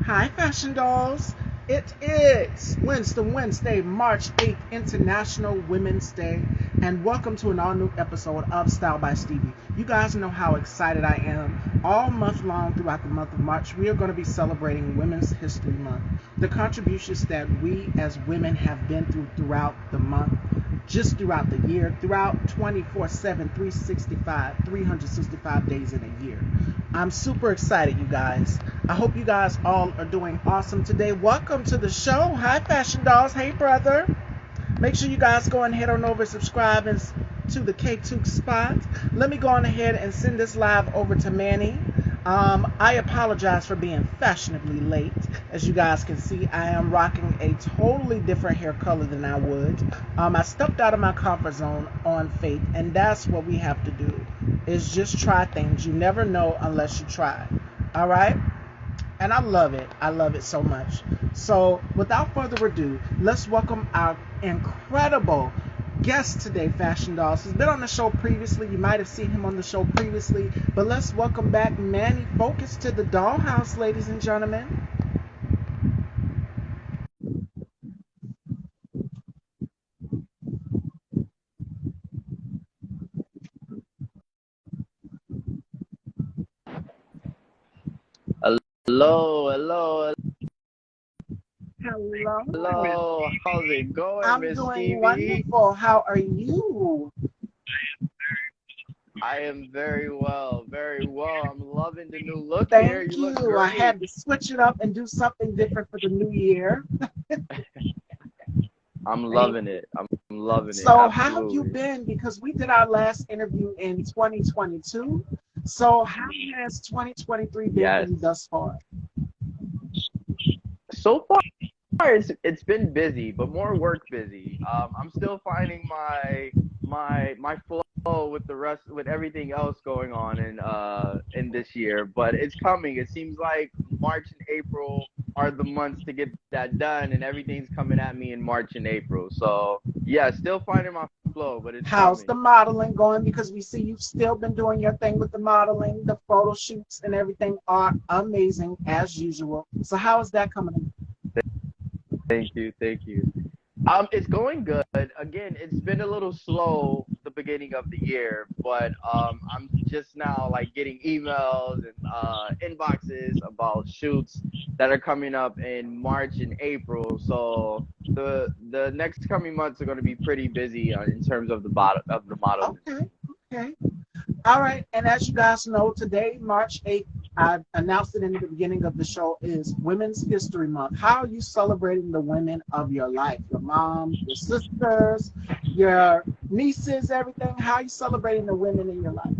Hi, Fashion Dolls. It is Wednesday, March 8th, International Women's Day, and welcome to an all new episode of Style by Stevie. You guys know how excited I am. All month long throughout the month of March, we are going to be celebrating Women's History Month. The contributions that we as women have been through throughout the month, just throughout the year, throughout 24/7, 365, 365 days in a year. I'm super excited, you guys. I hope you guys all are doing awesome today. Welcome to the show. Hi, Fashion Dolls. Hey, brother. Make sure you guys go and head on over and subscribe to the K2 spot. Let me go on ahead and send this live over to Manny. I apologize for being fashionably late. As you guys can see, I am rocking a totally different hair color than I would. I stepped out of my comfort zone on faith, and that's what we have to do, is just try things. You never know unless you try. All right? And I love it. I love it so much. So without further ado, let's welcome our incredible guest today, Fashion Dolls. He's been on the show previously. You might have seen him on the show previously. But let's welcome back Manny Focus to the dollhouse, ladies and gentlemen. Hello, hello, Hello. hello. How's it going, I'm Miss doing Stevie? wonderful. How are you? I am very well, very well. I'm loving the new look here. Thank You look you. I great. had to switch it up and do something different for the new year. I'm loving it. I'm loving it. So, how have you Absolutely. been? Because we did our last interview in 2022. So, how has 2023 been for Yes. you thus far? So far, it's been busy, but more work busy. I'm still finding my flow with the rest with everything else going on in this year, but it's coming. It seems like March and April are the months to get that done, and everything's coming at me in March and April. So yeah, still finding my flow, but it's How's the coming. modeling going? Because we see you've still been doing your thing with the modeling, the photo shoots, and everything are amazing as usual. So, how is that coming? Thank you, thank you. It's going good. Again, it's been a little slow the beginning of the year, but I'm just now like getting emails and inboxes about shoots that are coming up in March and April. So the next coming months are going to be pretty busy in terms of the modeling. Okay, okay. All right, and as you guys know, today, March 8th, I announced it in the beginning of the show, is Women's History Month. How are you celebrating the women of your life? Your mom, your sisters, your nieces, everything? How are you celebrating the women in your life?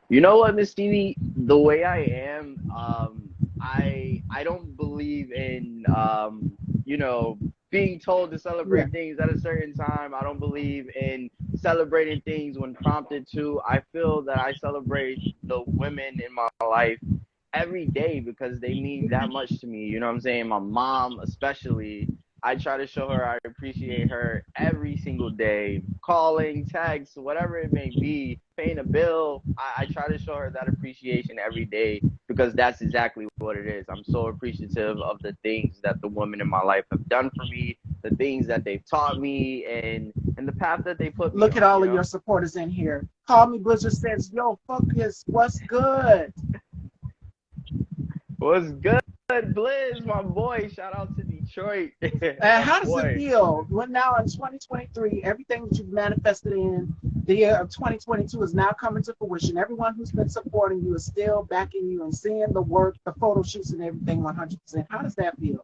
You know what, Miss Stevie? The way I am, I don't believe in you know, being told to Yeah. celebrate things at a certain time. I don't believe in celebrating things when prompted to. I feel that I celebrate the women in my life every day because they mean that much to me. You know what I'm saying? My mom, especially. I try to show her I appreciate her every single day, calling, text, whatever it may be, paying a bill. I try to show her that appreciation every day because that's exactly what it is. I'm so appreciative of the things that the women in my life have done for me, the things that they've taught me, and the path that they put me Look at on. all You of your know, supporters in here. Call Me Blizzard says, yo, focus, what's good? what's good, Blizz, my boy? Shout out to Detroit, And my how does it boy. feel when now in 2023, everything that you've manifested in the year of 2022 is now coming to fruition? Everyone who's been supporting you is still backing you and seeing the work, the photo shoots, and everything 100%. How does that feel?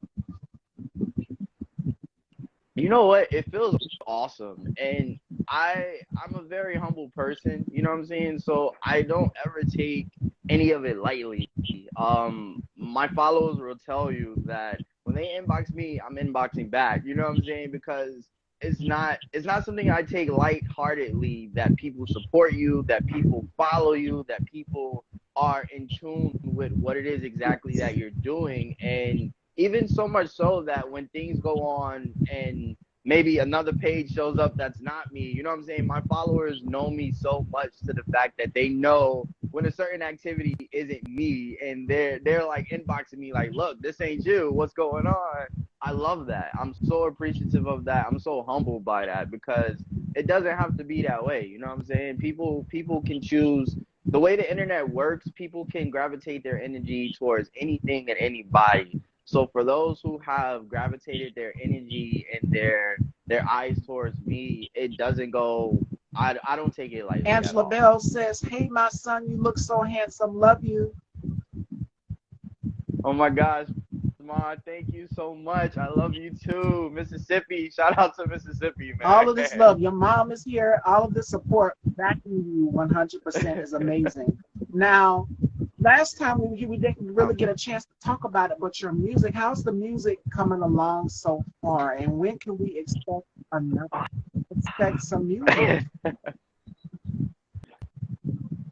You know what? It feels awesome. And I'm a very humble person, you know what I'm saying? So I don't ever take any of it lightly. My followers will tell you that when they inbox me, I'm inboxing back. You know what I'm saying? Because it's not something I take lightheartedly that people support you, that people follow you, that people are in tune with what it is exactly that you're doing. And even so much so that when things go on and maybe another page shows up that's not me, you know what I'm saying? My followers know me so much to the fact that they know when a certain activity isn't me, and they're like inboxing me like, look, this ain't you, what's going on? I love that. I'm so appreciative of that. I'm so humbled by that, because it doesn't have to be that way. You know what I'm saying? People can choose. The way the internet works, people can gravitate their energy towards anything and anybody. So for those who have gravitated their energy and their eyes towards me, it doesn't go. I don't take it lightly at Angela all. Bell says, "Hey, my son, you look so handsome. Love you." Oh my gosh, Ma, thank you so much. I love you too, Mississippi. Shout out to Mississippi, All of this man. love. Your mom is here. All of this support backing you 100% is amazing. Now, last time we didn't really get a chance to talk about it, but your music, how's the music coming along so far? And when can we expect some music?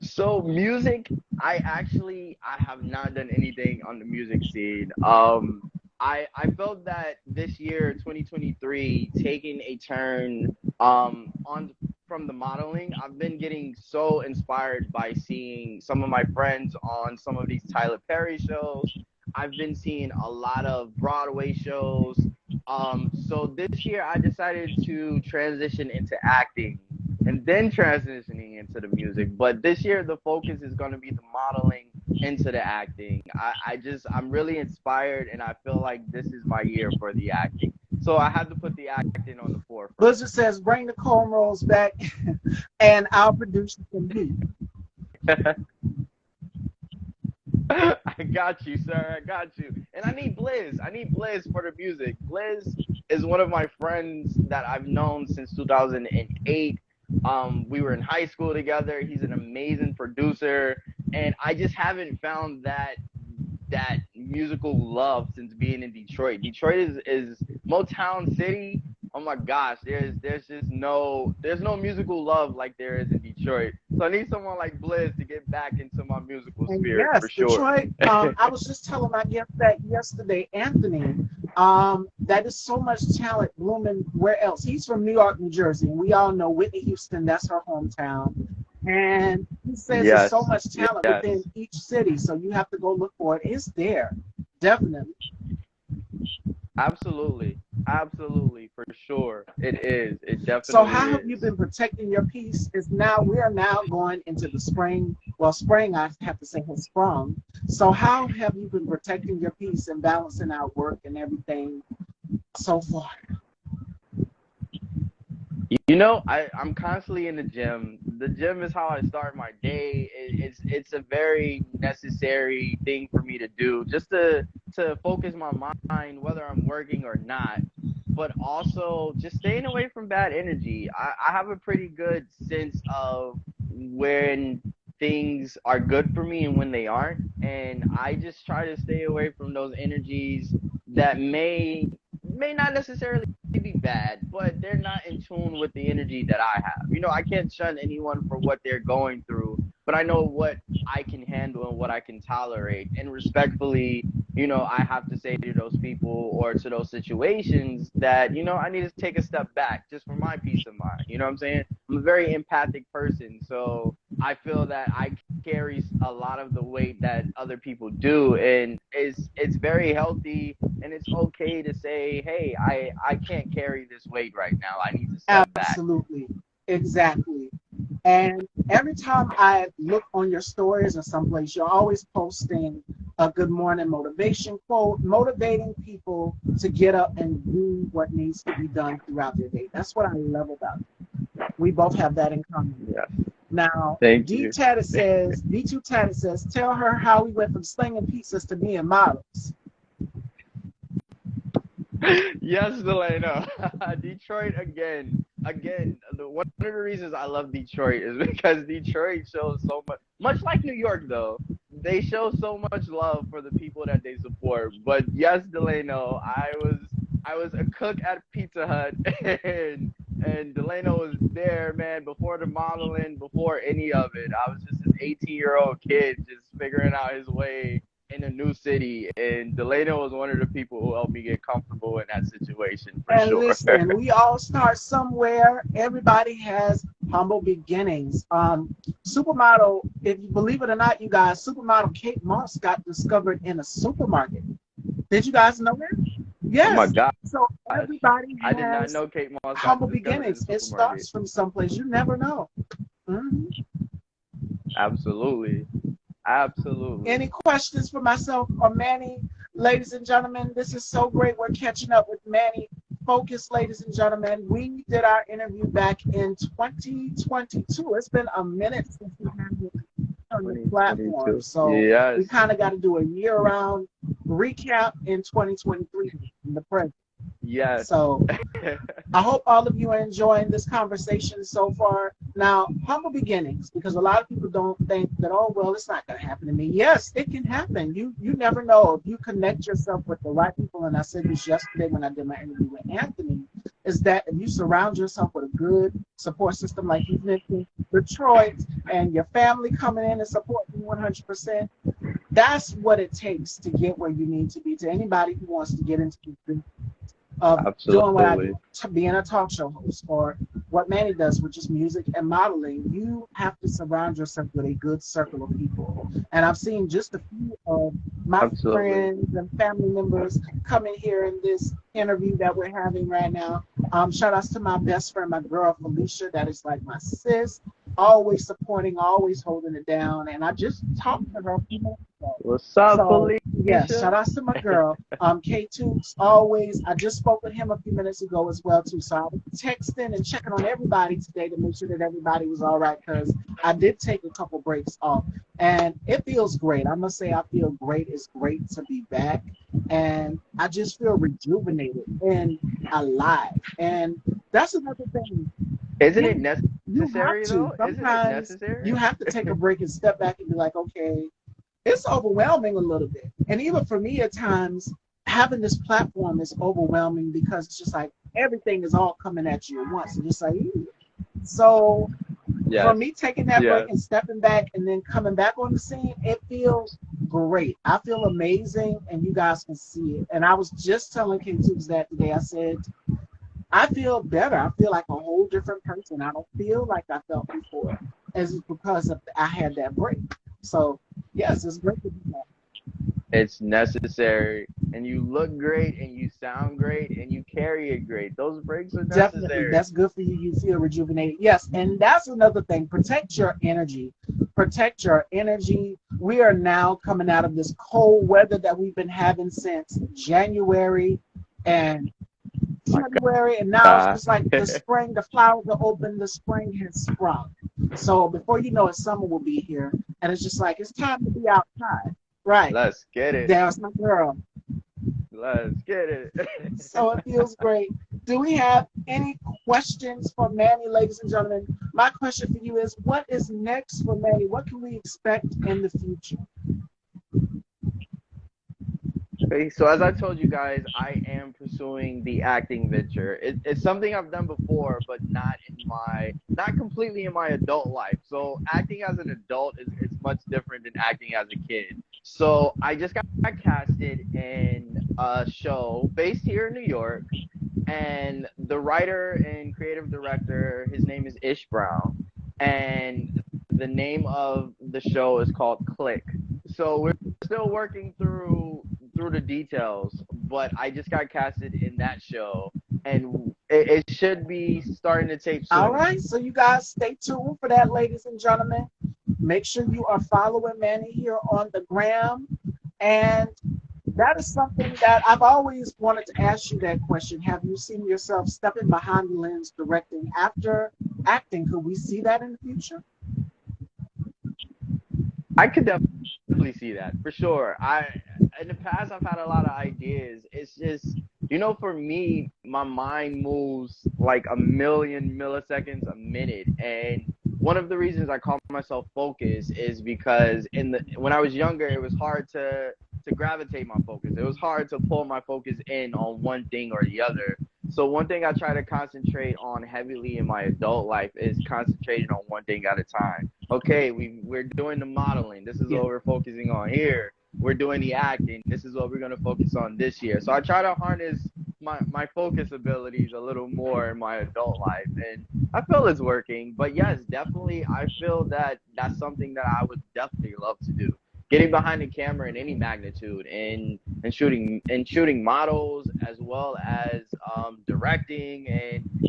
So music, I have not done anything on the music scene. I felt that this year, 2023, taking a turn on from the modeling. I've been getting so inspired by seeing some of my friends on some of these Tyler Perry shows. I've been seeing a lot of Broadway shows. So this year I decided to transition into acting and then transitioning into the music. But this year the focus is going to be the modeling into the acting. I'm really inspired, and I feel like this is my year for the acting. So I had to put the acting on the forefront. Blizzard says, bring the cornrows back and our producer can heat. I got you, sir. I got you. And I need Blizz. I need Blizz for the music. Blizz is one of my friends that I've known since 2008. We were in high school together. He's an amazing producer, and I just haven't found that musical love since being in Detroit. Detroit is Motown City. Oh my gosh, there's just there's no musical love like there is in Detroit. So I need someone like Blizz to get back into my musical And spirit for yes, sure. Detroit, I was just telling my guest that yesterday, Anthony, that is so much talent blooming. Where else? He's from New York, New Jersey. And we all know Whitney Houston, that's her hometown. And he says there's so Yes, much talent yes. within each city, so you have to go look for it. It's there, definitely. Absolutely. Absolutely, for sure. It is. It So definitely how have you is. been protecting your peace? Is now we are now going into the spring. Well, spring I have to say has sprung. So how have you been protecting your peace and balancing out work and everything so far? I'm constantly in the gym. The gym is how I start my day. It's a very necessary thing for me to do, just to focus my mind, whether I'm working or not. But also just staying away from bad energy. I have a pretty good sense of when things are good for me and when they aren't. And I just try to stay away from those energies that may not necessarily be bad, but they're not in tune with the energy that I have. I can't shun anyone for what they're going through, but I know what I can handle and what I can tolerate. And respectfully, I have to say to those people or to those situations that, I need to take a step back just for my peace of mind. You know what I'm saying? I'm a very empathic person, so I feel that I carry a lot of the weight that other people do, and it's very healthy, and it's okay to say, hey, I can't carry this weight right now. I need to step back. Absolutely. Exactly. And every time I look on your stories or someplace, you're always posting a good morning motivation quote, motivating people to get up and do what needs to be done throughout their day. That's what I love about it. We both have that in common. Yeah. Now, Thank you. D2 Tatted says, tell her how we went from slinging pizzas to being models. Yes, Delano. Detroit again. Again, one of the reasons I love Detroit is because Detroit shows so much like New York, though. They show so much love for the people that they support. But yes, Delano, I was a cook at Pizza Hut, and Delano was there, man, before the modeling, before any of it. I was just an 18-year-old kid just figuring out his way in a new city, and Delano was one of the people who helped me get comfortable in that situation for And sure. listen, we all start somewhere. Everybody has humble beginnings. Supermodel, if you believe it or not, you guys, supermodel Kate Moss got discovered in a supermarket. Did you guys know that? Oh my Yes. gosh. So everybody I did not has know Kate Moss got humble discovered in the beginnings. It supermarket. starts from someplace. You never know. Mhm. Absolutely. Absolutely. Any questions for myself or Manny? Ladies and gentlemen, this is so great. We're catching up with Manny. Focus, ladies and gentlemen. We did our interview back in 2022. It's been a minute since we had it on the platform. 2022. So we Yes. kind of got to do a year-round recap in 2023 in the present. Yes. So I hope all of you are enjoying this conversation so far. Now, humble beginnings, because a lot of people don't think that, oh, well, it's not going to happen to me. Yes, it can happen. You never know. If you connect yourself with the right people, and I said this yesterday when I did my interview with Anthony, is that if you surround yourself with a good support system like you mentioned, Detroit, and your family coming in and supporting you 100%, that's what it takes to get where you need to be. To anybody who wants to get into this of doing what I Absolutely. do, to being a talk show host, or what Manny does, which is music and modeling, you have to surround yourself with a good circle of people. And I've seen just a few of my Absolutely. friends and family members come in here in this interview that we're having right now. Shout outs to my best friend, my girl Felicia, that is like my sis, always supporting, always holding it down. And I just talked to her a few minutes ago. What's up, So yeah, shout Felicia? outs to my girl. K2's always. I just spoke with him a few minutes ago as well too. So I was texting and checking on everybody today to make sure that everybody was all right, because I did take a couple breaks off, and it feels great. I must say I feel great. It's great to be back, and I just feel rejuvenated and alive. And that's another thing. Isn't it You you have necessary to. though? Isn't it Sometimes you necessary? have to take a break and step back and be like, okay, it's overwhelming a little bit. And even for me at times, having this platform is overwhelming because it's just like everything is all coming at you at once. And just like, "Ew." So for Yes. me taking that break Yes. and stepping back and then coming back on the scene, it feels great. I feel amazing, and you guys can see it. And I was just telling K2s that today. I said, I feel better. I feel like a whole different person. I don't feel like I felt before, as it's because of I had that break. So yes, it's great to be back. It's necessary. And you look great and you sound great and you carry it great. Those breaks are Definitely, necessary. that's good for you. You feel rejuvenated. Yes, and that's another thing. Protect your energy. Protect your energy. We are now coming out of this cold weather that we've been having since January and My February, and now it's God. just like the spring. The flowers are open. The spring has sprung. So before you know it, summer will be here, and it's just like it's time to be outside. Right. Let's get it. There's my girl. Let's get it. So it feels great. Do we have any questions for Manny, ladies and gentlemen? My question for you is, what is next for Manny? What can we expect in the future? Okay, so as I told you guys, I am pursuing the acting venture. It's something I've done before, but not completely in my adult life. So acting as an adult is much different than acting as a kid. So I just got casted in a show based here in New York, and the writer and creative director, his name is Ish Brown, and the name of the show is called Click. So we're still working through the details, but I just got casted in that show, and it should be starting to tape All soon. right, so you guys stay tuned for that, ladies and gentlemen. Make sure you are following Manny here on the gram. And that is something that I've always wanted to ask you that question. Have you seen yourself stepping behind the lens directing after acting? Could we see that in the future? I could definitely see that for sure. I In the past I've had a lot of ideas. It's just for me, my mind moves like a million milliseconds a minute, and one of the reasons I call myself focus is because when I was younger, it was hard to gravitate my focus. It was hard to pull my focus in on one thing or the other. So one thing I try to concentrate on heavily in my adult life is concentrating on one thing at a time. Okay, we're doing the modeling. This is Yeah. what we're focusing on here. we're doing the acting. This is what we're gonna focus on this year. So I try to harness my focus abilities a little more in my adult life, and I feel it's working. But yes, definitely, I feel that that's something that I would definitely love to do. Getting behind the camera in any magnitude, and shooting models, as well as directing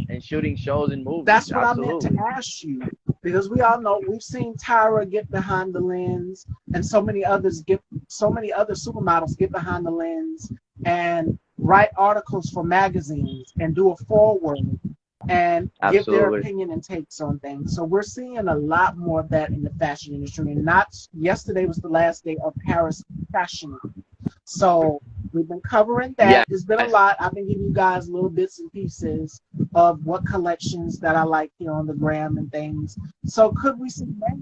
and shooting shows and movies. That's what I meant to Absolutely. ask you, because we all know we've seen Tyra get behind the lens, and so many other supermodels get behind the lens and write articles for magazines and do a foreword and give their Absolutely. opinion and takes on things. So we're seeing a lot more of that in the fashion industry. And not yesterday was the last day of Paris Fashion Week. So we've been covering that. Yes. It's been a lot. I've been giving you guys little bits and pieces of what collections that I like here on the gram and things. So could we see that?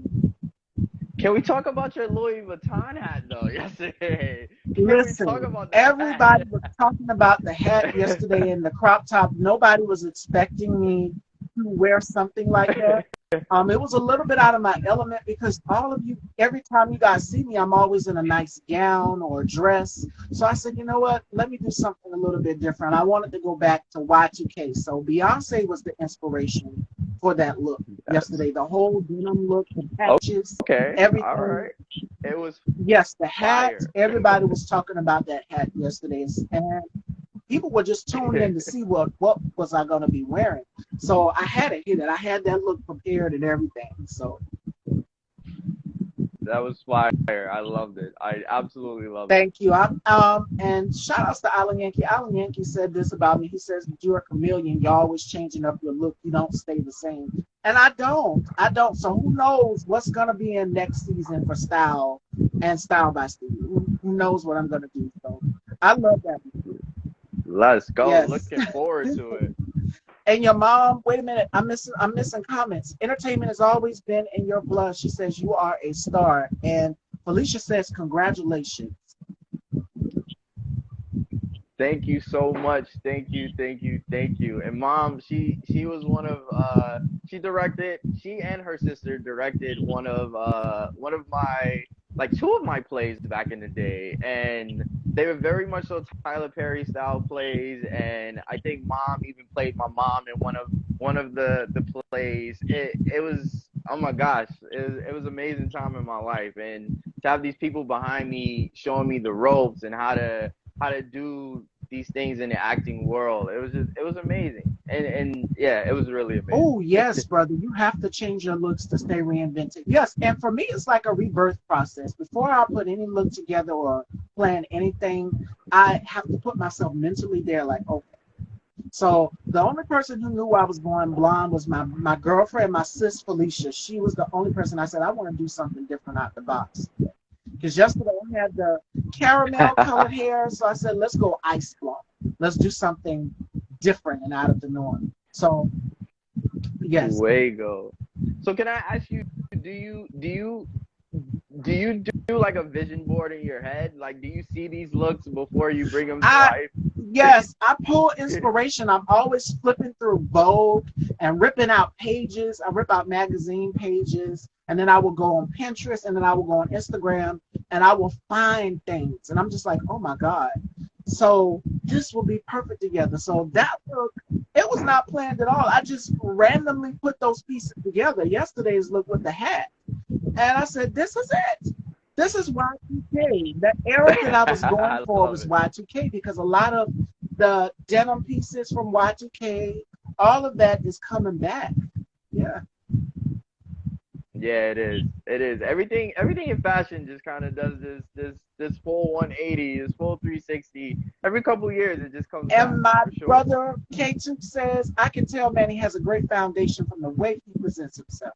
Can we talk about your Louis Vuitton hat though? Yesterday. Can we talk Listen, about that everybody hat? was talking about the hat yesterday in the crop top. Nobody was expecting me to wear something like that. It was a little bit out of my element because all of you, every time you guys see me, I'm always in a nice gown or a dress. So I said, you know what? Let me do something a little bit different. I wanted to go back to Y2K. So Beyonce was the inspiration for that look That's yesterday. The whole denim look, the patches, okay. All everything. right. It was Yes, the hat. fire. Everybody was talking about that hat yesterday, and people were just tuning in to see what was I going to be wearing. So I had it hit it. I had that look prepared and everything. So That was fire. I loved it. I absolutely loved it. thank you. And shout outs to Alan Yankee. Alan Yankee said this about me. He says that you're a chameleon. You're always changing up your look. You don't stay the same. And I don't. I don't. So who knows what's gonna be in next season for Style and Style by Stevie. Who knows what I'm gonna do? So I love that. Let's go. Yes. Looking forward to it. And your mom, wait a minute, I'm missing comments. Entertainment has always been in your blood. She says you are a star. And Felicia says congratulations. Thank you so much. Thank you, thank you, thank you. And mom, she was one of she and her sister directed one of my like two of my plays back in the day, and they were very much so Tyler Perry style plays, and I think mom even played my mom in one of the plays. It was, oh my gosh, it was amazing time in my life, and to have these people behind me showing me the ropes and how to do these things in the acting world. It was amazing. And yeah, it was really amazing. Oh, yes, brother. You have to change your looks to stay reinvented. Yes. And for me, it's like a rebirth process. Before I put any look together or plan anything, I have to put myself mentally there like, okay. So the only person who knew I was going blonde was my girlfriend, my sis Felicia. She was the only person I said, I want to do something different out the box. Because yesterday I had the caramel colored hair, so I said, let's go ice blonde. Let's do something different and out of the norm. So yes, Fuego. So can I ask you, do you do you do you do like a vision board in your head? Like, do you see these looks before you bring them to I life? yes, I pull inspiration. I'm always flipping through Vogue and ripping out pages. I rip out magazine pages, and then I will go on Pinterest, and then I will go on Instagram, and I will find things, and I'm just like, oh my god. So this will be perfect together. So that look, it was not planned at all. I just randomly put those pieces together. Yesterday's look with the hat, and I said, this is it. This is Y2K. The era that I was going I for love was it. Y2K because a lot of the denim pieces from Y2K, all of that is coming back. Yeah. Yeah, it is. It is. Everything in fashion just kind of does this full 180, this full 360. Every couple of years, it just comes back And my for sure. brother K2 says, I can tell Manny has a great foundation from the way he presents himself.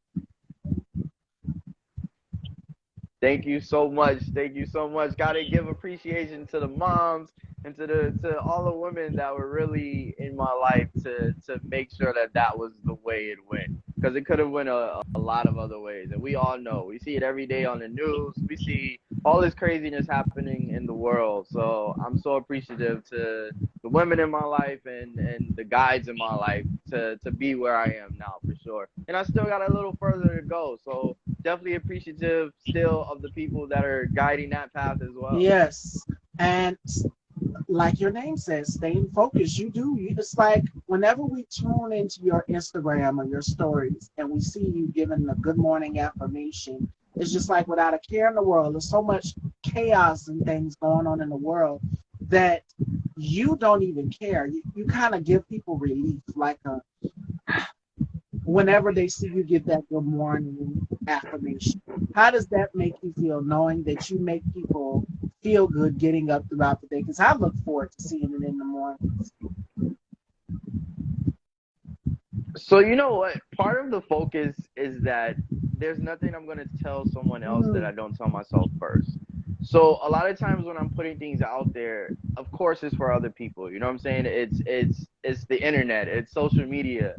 Thank you so much. Thank you so much. Got to give appreciation to the moms and to all the women that were really in my life to make sure that that was the way it went. Because it could have went a lot of other ways, and we all know. We see it every day on the news. We see all this craziness happening in the world. So I'm so appreciative to the women in my life and the guides in my life to be where I am now for sure. And I still got a little further to go. So definitely appreciative still of the people that are guiding that path as well. Yes. And like your name says, staying focused. It's like whenever we tune into your Instagram or your stories and we see you giving a good morning affirmation, it's just like without a care in the world. There's so much chaos and things going on in the world that you don't even care. You kind of give people relief, like whenever they see you give that good morning affirmation. How does that make you feel knowing that you make people feel good getting up throughout the day? Because I look forward to seeing it in the mornings. So you know what? Part of the focus is that there's nothing I'm gonna tell someone else that Mm, I don't tell myself first. So a lot of times when I'm putting things out there, of course it's for other people. You know what I'm saying? It's the internet, it's social media.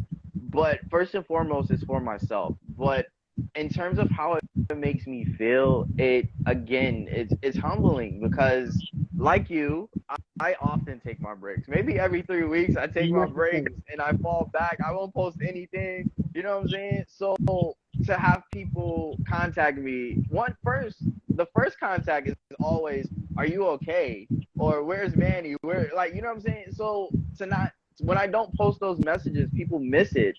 But first and foremost it's for myself. But in terms of how it makes me feel, it again, it's humbling because like you, I often take my breaks. Maybe every 3 weeks I take my breaks necessary. and I fall back. I won't post anything. You know what I'm saying? So to have people contact me, the first contact is always, "Are you okay?" or "Where's Manny?" Where, like, you know what I'm saying? So to not when I don't post those messages, people miss it,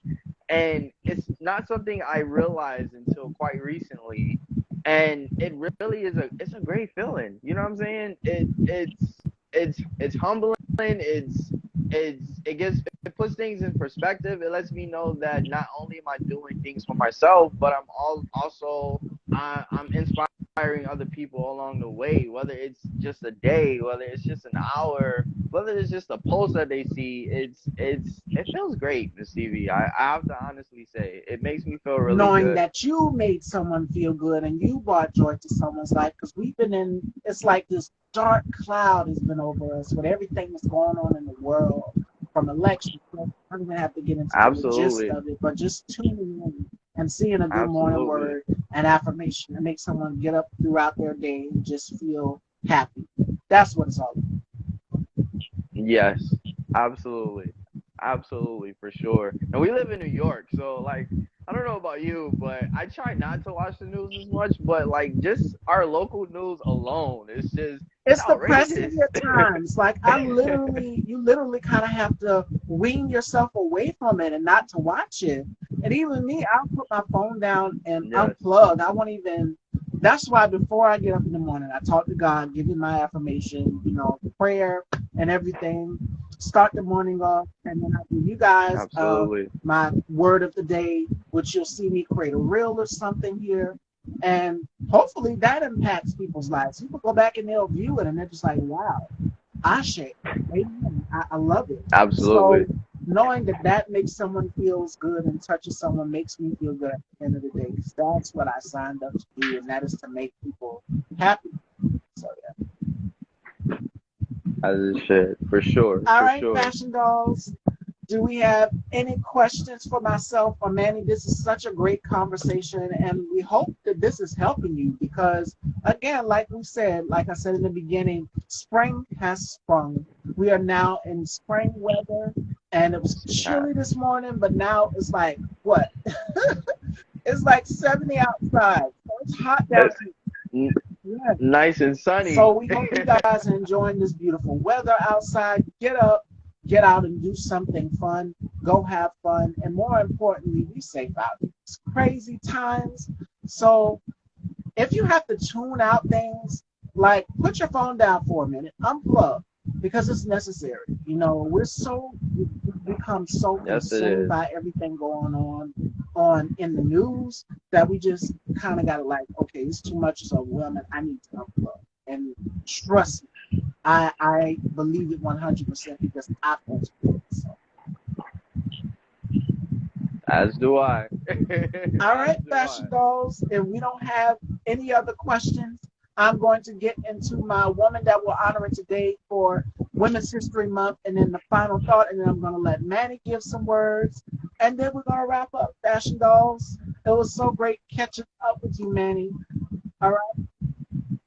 and it's not something I realized until quite recently. And it really is a great feeling. You know what I'm saying? It's humbling. It puts things in perspective. It lets me know that not only am I doing things for myself, but I'm inspiring other people along the way. Whether it's just a day, whether it's just an hour, whether it's just a post that they see, it feels great, Miss Stevie. I have to honestly say, it makes me feel really Knowing good. that you made someone feel good and you brought joy to someone's life, because we've been in, it's like this dark cloud has been over us with everything that's going on in the world, from elections. I don't even have to get into the gist Absolutely, of it, but just tuning in and seeing a good morning absolutely. word and affirmation to make someone get up throughout their day and just feel happy. That's what it's all about. Yes, absolutely. Absolutely, for sure. And we live in New York, so like I don't know about you, but I try not to watch the news as much, but like just our local news alone, it's It's depressing outrageous. at times. Like you literally kind of have to wean yourself away from it and not to watch it. And even me, I'll put my phone down and Yes, unplug. I won't even. That's why before I get up in the morning, I talk to God, give Him my affirmation, prayer and everything. Start the morning off, and then I give you guys absolutely. my word of the day, which you'll see me create a reel or something here, and hopefully that impacts people's lives. People go back and they'll view it and they're just like, wow, Ashe, amen. I love it. So Absolutely. knowing that that makes someone feels good and touches someone makes me feel good at the end of the day. Because that's what I signed up to do, and that is to make people happy. So yeah. As it should, for sure, All for right, sure. fashion dolls. Do we have any questions for myself or Manny? This is such a great conversation, and we hope that this is helping you because, again, like I said in the beginning, spring has sprung. We are now in spring weather, and it was Yeah. chilly this morning, but now it's like, what? It's like 70 outside. So it's hot down It's here. n- Yeah. nice and So sunny. we hope you guys are enjoying this beautiful weather outside. Get up, get out and do something fun. Go have fun. And more importantly, be safe out. It's crazy times. So if you have to tune out things, like put your phone down for a minute, unplug, because it's necessary. We've become so Yes, it consumed is. by everything going on in the news that we just kind of got to like, okay, it's too much, it's overwhelming. I need to unplug. And trust me, I believe it 100% because I've had to do it. So. As do I. All As right, do I. fashion dolls. If we don't have any other questions, I'm going to get into my woman that we're honoring today for Women's History Month, and then the final thought, and then I'm going to let Manny give some words, and then we're going to wrap up, fashion dolls. It was so great catching up with you, Manny. All right,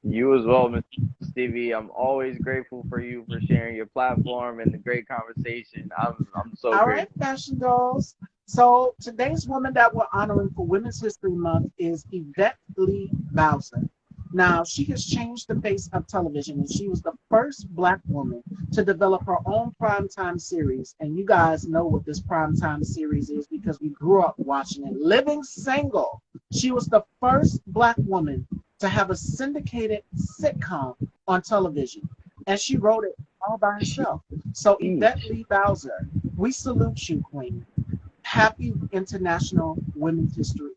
You as well, Mr. Stevie. I'm always grateful for you for sharing your platform and the great conversation. I'm so all right, grateful. fashion dolls. So today's woman that we're honoring for Women's History Month is Yvette Lee Bowser. Now, she has changed the face of television, and she was the first Black woman to develop her own primetime series. And you guys know what this primetime series is because we grew up watching it. Living Single. She was the first Black woman to have a syndicated sitcom on television, and she wrote it all by herself. So, Yvette Sheesh. Lee Bowser, we salute you, Queen. Happy International Women's History.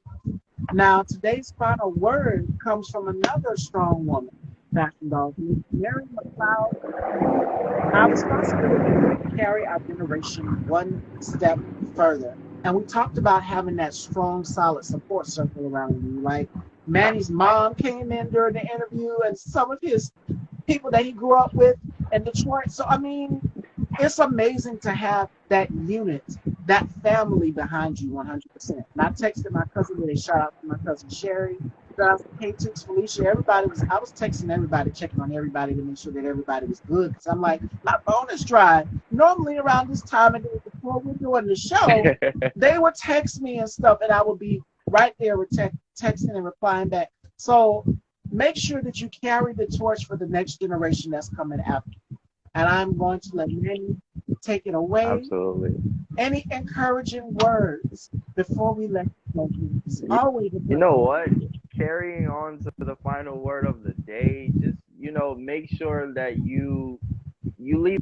Now, today's final word comes from another strong woman, Fashion Dolls, Mary McLeod. Our responsibility is to carry our generation one step further. And we talked about having that strong, solid support circle around you. Like Manny's mom came in during the interview, and some of his people that he grew up with in Detroit. So, I mean, it's amazing to have that unit, that family behind you 100%. And I texted my cousin with a shout out to my cousin Sherry, shout out to K-Tix, Felicia. I was texting everybody, checking on everybody to make sure that everybody was good. Because I'm like, my phone is dry. Normally around this time of day before we're doing the show, they would text me and stuff, and I would be right there with texting and replying back. So make sure that you carry the torch for the next generation that's coming after. And I'm going to let Manny take it away. Absolutely. Any encouraging words before we let you go? It's always a You pleasure. know what? Carrying on to the final word of the day, just make sure that you leave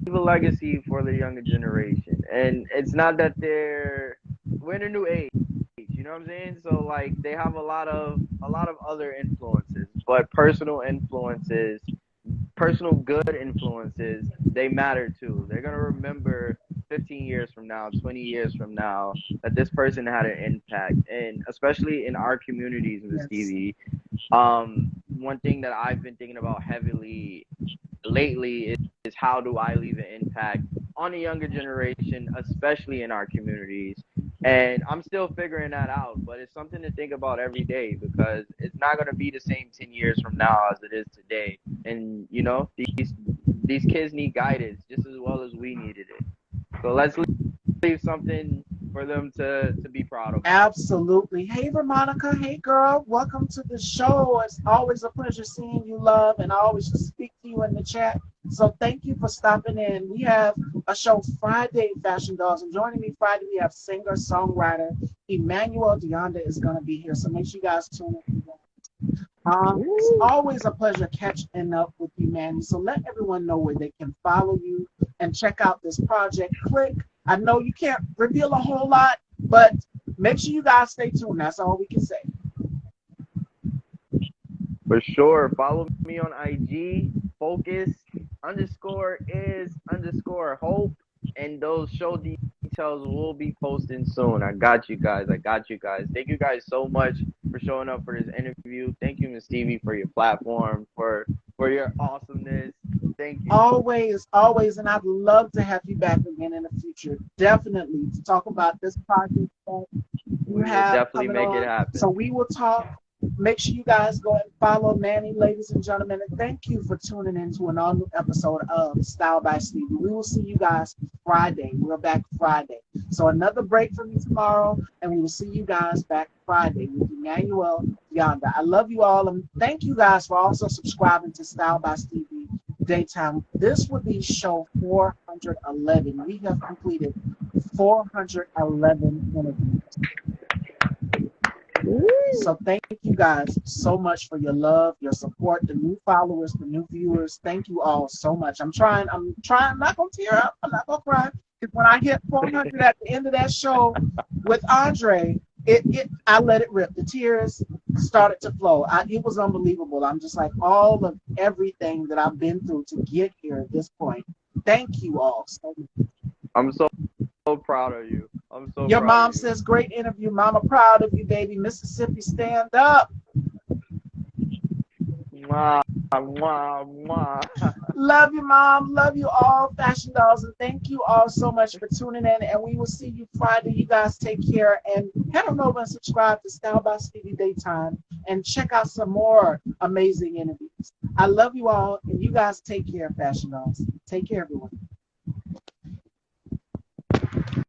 a legacy for the younger generation. And it's not that we're in a new age, you know what I'm saying? So like they have a lot of other influences, but personal good influences, they matter too. They're gonna remember 15 years from now, 20 years from now, that this person had an impact, and especially in our communities, Miss Yes. Stevie. One thing that I've been thinking about heavily lately is how do I leave an impact on the younger generation, especially in our communities. And I'm still figuring that out, but it's something to think about every day because it's not going to be the same 10 years from now as it is today. And these kids need guidance just as well as we needed it. So let's leave something for them to be proud about. Absolutely. Hey, Veronica. Hey, girl. Welcome to the show. It's always a pleasure seeing you, love, and I always speak to you in the chat. So thank you for stopping in. We have a show Friday, Fashion Dolls, and joining me Friday, we have singer-songwriter Emmanuel Deonda is going to be here. So make sure you guys tune in. It's Woo! always a pleasure catching up with you, Manny. So let everyone know where they can follow you and check out this project. Click. I know you can't reveal a whole lot, but make sure you guys stay tuned. That's all we can say. For sure. Follow me on IG. Focus underscore is underscore hope. And those show details will be posting soon. I got you guys. I got you guys. Thank you guys so much for showing up for this interview. Thank you, Miss Stevie, for your platform, for your awesomeness. Thank you. Always, always, and I'd love to have you back again in the future. Definitely to talk about this project that you We will have definitely coming make it on. So happen. we will talk. Make sure you guys go and follow Manny, ladies and gentlemen. And thank you for tuning in to an all new episode of Style by Stevie. We will see you guys Friday. We're back Friday. So another break for me tomorrow, and we will see you guys back Friday with Emmanuel Yonda. I love you all, and thank you guys for also subscribing to Style by Stevie Daytime. This would be show 411. We have completed 411 interviews. So thank you guys so much for your love, your support, the new followers, the new viewers. Thank you all so much. I'm not gonna tear up, I'm not gonna cry. Because when I hit 400 at the end of that show with Andre, I let it rip. The tears started to flow. It was unbelievable. I'm just like all of everything that I've been through to get here at this point. Thank you all so much. I'm so proud of you. I'm so Your proud of mom you. says, great interview. Mama, proud of you, baby. Mississippi, stand up. Mwah, mwah, mwah. Love you, Mom. Love you all, Fashion Dolls. And thank you all so much for tuning in. And we will see you Friday. You guys take care. And head on over and subscribe to Style by Stevie Daytime and check out some more amazing interviews. I love you all. And you guys take care, Fashion Dolls. Take care, everyone.